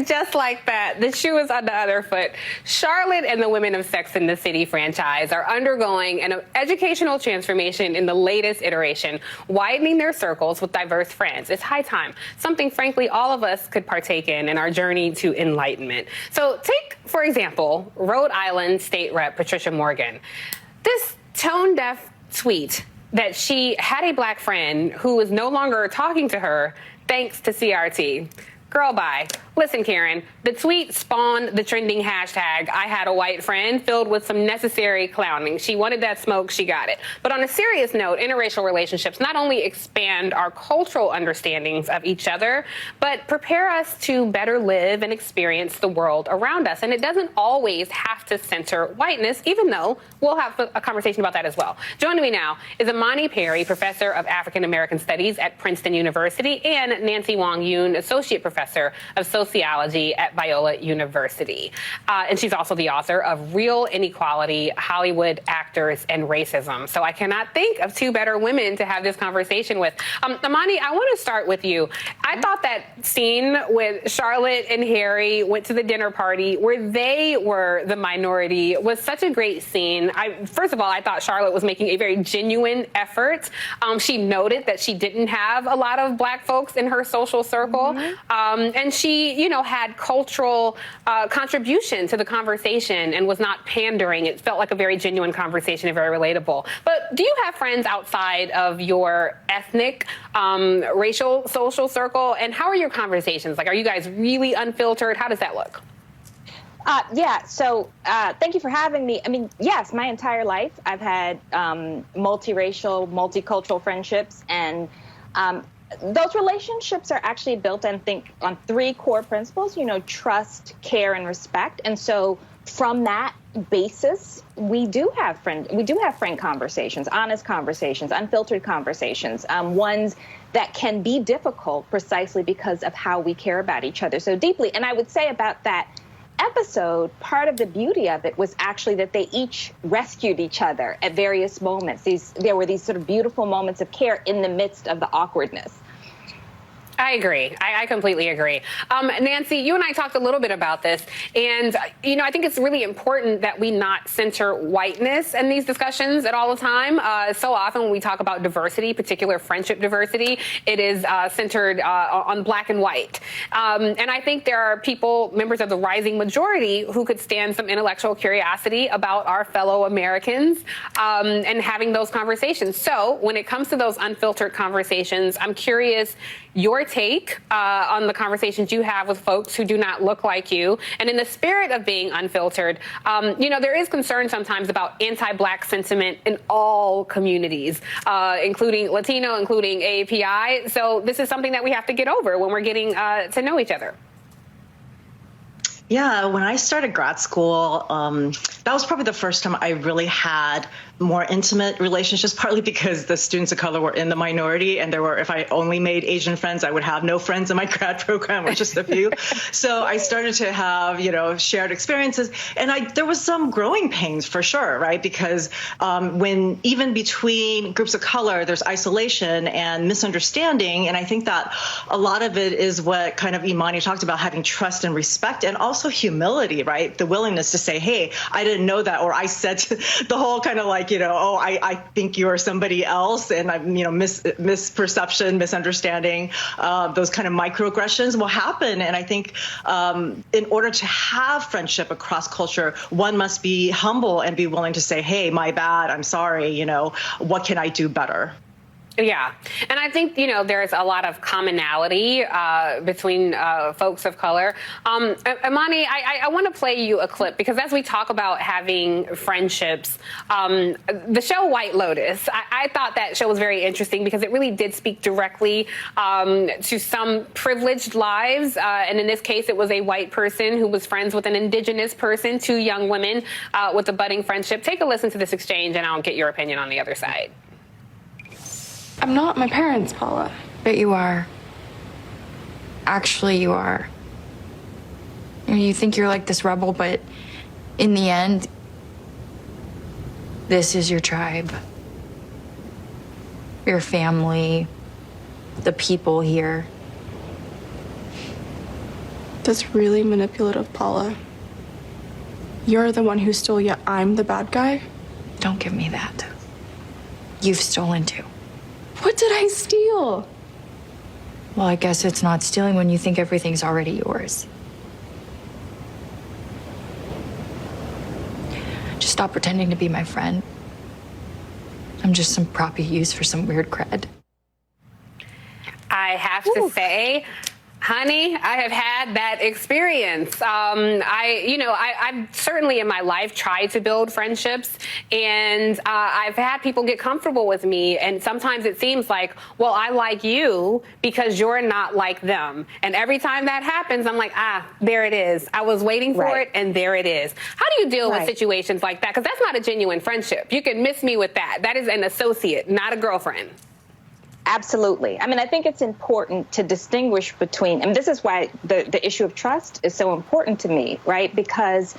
Just like that, the shoe is on the other foot. Charlotte and the Women of Sex and the City franchise are undergoing an educational transformation in the latest iteration, widening their circles with diverse friends. It's high time, something frankly all of us could partake in our journey to enlightenment. So take, for example, Rhode Island State Rep Patricia Morgan. This tone-deaf tweet that she had a black friend who is no longer talking to her thanks to CRT. Girl, bye. Listen, Karen, the tweet spawned the trending hashtag, I had a white friend, filled with some necessary clowning. She wanted that smoke, she got it. But on a serious note, interracial relationships not only expand our cultural understandings of each other, but prepare us to better live and experience the world around us. And it doesn't always have to center whiteness, even though we'll have a conversation about that as well. Joining me now is Imani Perry, professor of African American Studies at Princeton University, and Nancy Wang Yuen, associate professor of sociology at Biola University. And she's also the author of Real Inequality, Hollywood Actors and Racism. So I cannot think of two better women to have this conversation with. Imani, I want to start with you. I thought that scene with Charlotte and Harry went to the dinner party where they were the minority was such a great scene. First of all, I thought Charlotte was making a very genuine effort. She noted that she didn't have a lot of black folks in her social circle. And she, had cultural contribution to the conversation and was not pandering. It felt like a very genuine conversation and very relatable. But do you have friends outside of your ethnic, racial, social circle? And how are your conversations? Like, are you guys really unfiltered? How does that look? So thank you for having me. I mean, yes, my entire life I've had multiracial, multicultural friendships, and those relationships are actually built, I think, on three core principles, trust, care, and respect. And so from that basis, we do have friend conversations, honest conversations, unfiltered conversations, ones that can be difficult precisely because of how we care about each other so deeply. And I would say about that episode, part of the beauty of it was actually that they each rescued each other at various moments. There were these sort of beautiful moments of care in the midst of the awkwardness. I agree. I completely agree. Nancy, you and I talked a little bit about this, and, I think it's really important that we not center whiteness in these discussions at all the time. So often when we talk about diversity, particular friendship diversity, it is centered on black and white. And I think there are people, members of the rising majority, who could stand some intellectual curiosity about our fellow Americans and having those conversations. So when it comes to those unfiltered conversations, I'm curious your take on the conversations you have with folks who do not look like you. And in the spirit of being unfiltered, there is concern sometimes about anti-black sentiment in all communities, including Latino, including AAPI. So this is something that we have to get over when we're getting to know each other. Yeah, when I started grad school, that was probably the first time I really had more intimate relationships, partly because the students of color were in the minority, and if I only made Asian friends, I would have no friends in my grad program, or just a few. So I started to have, shared experiences, and there was some growing pains for sure, right? Because when even between groups of color, there's isolation and misunderstanding, and I think that a lot of it is what kind of Imani talked about, having trust and respect, and also humility, right? The willingness to say, hey, I didn't know that, or I said the whole kind of like, I think you're somebody else, and misperception, misunderstanding, those kind of microaggressions will happen. And I think in order to have friendship across culture, one must be humble and be willing to say, hey, my bad, I'm sorry, what can I do better? Yeah. And I think, there's a lot of commonality between folks of color. Imani, I want to play you a clip, because as we talk about having friendships, the show White Lotus, I thought that show was very interesting because it really did speak directly to some privileged lives. And in this case, it was a white person who was friends with an indigenous person, two young women with a budding friendship. Take a listen to this exchange, and I'll get your opinion on the other side. I'm not my parents, Paula. But you are. Actually, you are. You think you're like this rebel, but in the end, this is your tribe. Your family, the people here. That's really manipulative, Paula. You're the one who stole, yet I'm the bad guy? Don't give me that. You've stolen too. What did I steal? Well, I guess it's not stealing when you think everything's already yours. Just stop pretending to be my friend. I'm just some prop you use for some weird cred. I have to say, honey, I have had that experience. I've certainly in my life tried to build friendships, and I've had people get comfortable with me. And sometimes it seems like, well, I like you because you're not like them. And every time that happens, I'm like, there it is. I was waiting for it, and there it is. How do you deal with situations like that? Because that's not a genuine friendship. You can miss me with that. That is an associate, not a girlfriend. Absolutely. I mean, I think it's important to distinguish between, and this is why the issue of trust is so important to me, right? Because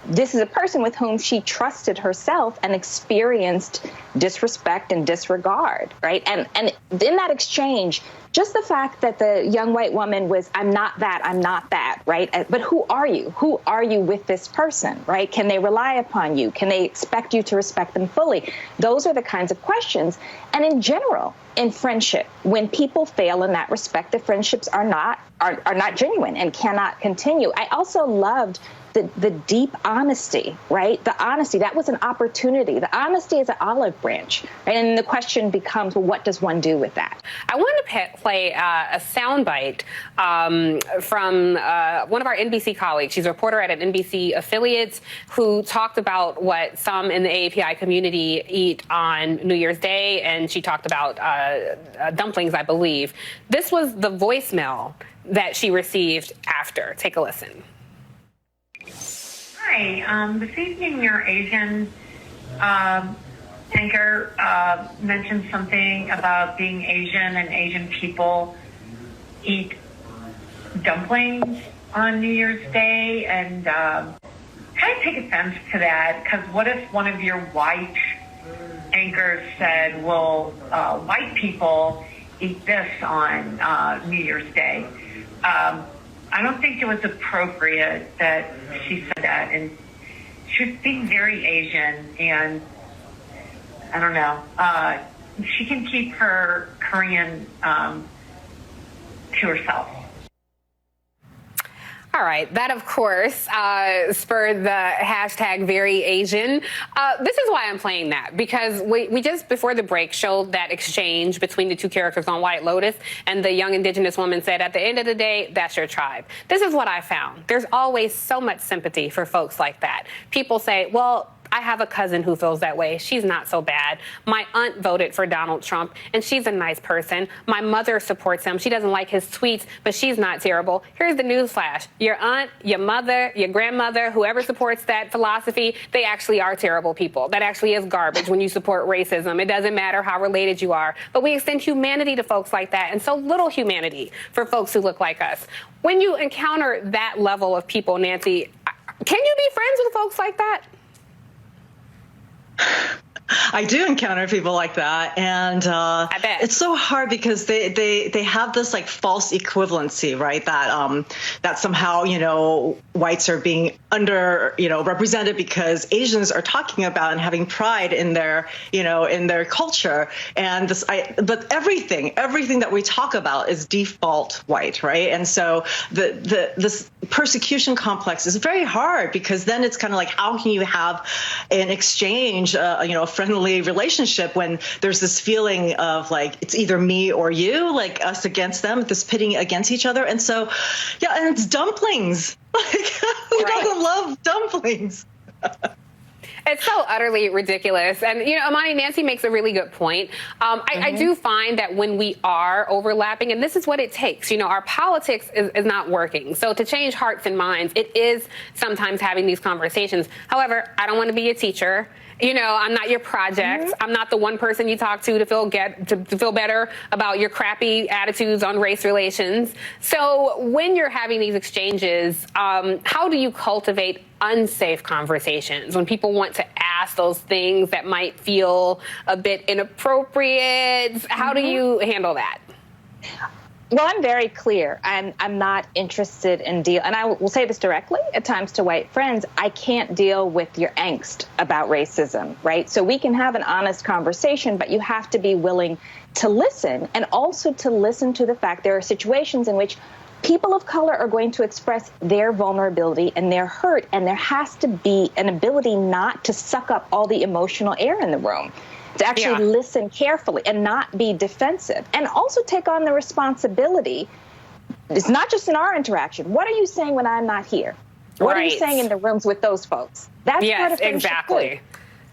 this is a person with whom she trusted herself and experienced disrespect and disregard, right? And in that exchange, just the fact that the young white woman was, I'm not that, right? But who are you? Who are you with this person, right? Can they rely upon you? Can they expect you to respect them fully? Those are the kinds of questions. And in general, in friendship, when people fail in that respect, the friendships are not genuine and cannot continue. I also loved the deep honesty, right? The honesty, that was an opportunity. The honesty is an olive branch, right? And the question becomes, well, what does one do with that? I want to play a soundbite from one of our NBC colleagues. She's a reporter at an NBC affiliate who talked about what some in the AAPI community eat on New Year's Day, and she talked about dumplings, I believe. This was the voicemail that she received after. Take a listen. Hi, this evening your Asian anchor mentioned something about being Asian and Asian people eat dumplings on New Year's Day, and kind of take offense to that, because what if one of your white anchors said, well, white people eat this on New Year's Day? I don't think it was appropriate that she said that, and she was being very Asian, and I don't know. She can keep her Korean to herself. All right. That, of course, spurred the hashtag very Asian. This is why I'm playing that, because we just before the break showed that exchange between the two characters on White Lotus, and the young indigenous woman said, at the end of the day, that's your tribe. This is what I found. There's always so much sympathy for folks like that. People say, well, I have a cousin who feels that way. She's not so bad. My aunt voted for Donald Trump, and she's a nice person. My mother supports him. She doesn't like his tweets, but she's not terrible. Here's the newsflash. Your aunt, your mother, your grandmother, whoever supports that philosophy, they actually are terrible people. That actually is garbage when you support racism. It doesn't matter how related you are. But we extend humanity to folks like that, and so little humanity for folks who look like us. When you encounter that level of people, Nancy, can you be friends with folks like that? I do encounter people like that, and I bet. It's so hard because they have this like false equivalency, right? That somehow whites are being represented because Asians are talking about and having pride in their in their culture, and but everything that we talk about is default white, right? And so this persecution complex is very hard, because then it's kind of like, how can you have an exchange, a friendly relationship, when there's this feeling of like it's either me or you, like us against them, this pitting against each other. And so, yeah, and it's dumplings. Like, who doesn't love dumplings? It's so utterly ridiculous. And, Imani, Nancy makes a really good point. I do find that when we are overlapping, and this is what it takes, our politics is not working. So to change hearts and minds, it is sometimes having these conversations. However, I don't want to be a teacher. I'm not your project. I'm not the one person you talk to feel better about your crappy attitudes on race relations. So when you're having these exchanges, how do you cultivate unsafe conversations when people want to ask those things that might feel a bit inappropriate? How do you handle that? Well, I'm very clear. I'm not interested in and I will say this directly at times to white friends, I can't deal with your angst about racism, right? So we can have an honest conversation, but you have to be willing to listen, and also to listen to the fact there are situations in which people of color are going to express their vulnerability and their hurt, and there has to be an ability not to suck up all the emotional air in the room, to actually listen carefully and not be defensive, and also take on the responsibility. It's not just in our interaction. What are you saying when I'm not here? What are you saying in the rooms with those folks? That's part of friendship too.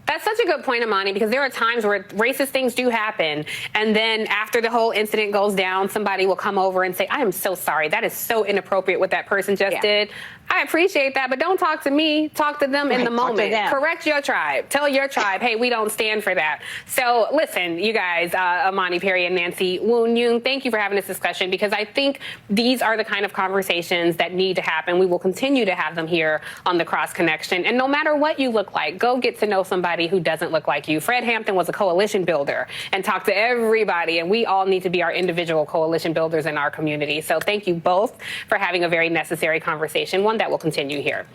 That's such a good point, Imani, because there are times where racist things do happen, and then after the whole incident goes down, somebody will come over and say, I am so sorry. That is so inappropriate what that person just did. I appreciate that, but don't talk to me. Talk to them in the moment. Correct your tribe. Tell your tribe, hey, we don't stand for that. So listen, you guys, Imani Perry and Nancy Wang Yuen, thank you for having this discussion, because I think these are the kind of conversations that need to happen. We will continue to have them here on The Cross Connection. And no matter what you look like, go get to know somebody who doesn't look like you. Fred Hampton was a coalition builder and talked to everybody, and we all need to be our individual coalition builders in our community. So thank you both for having a very necessary conversation, one that will continue here.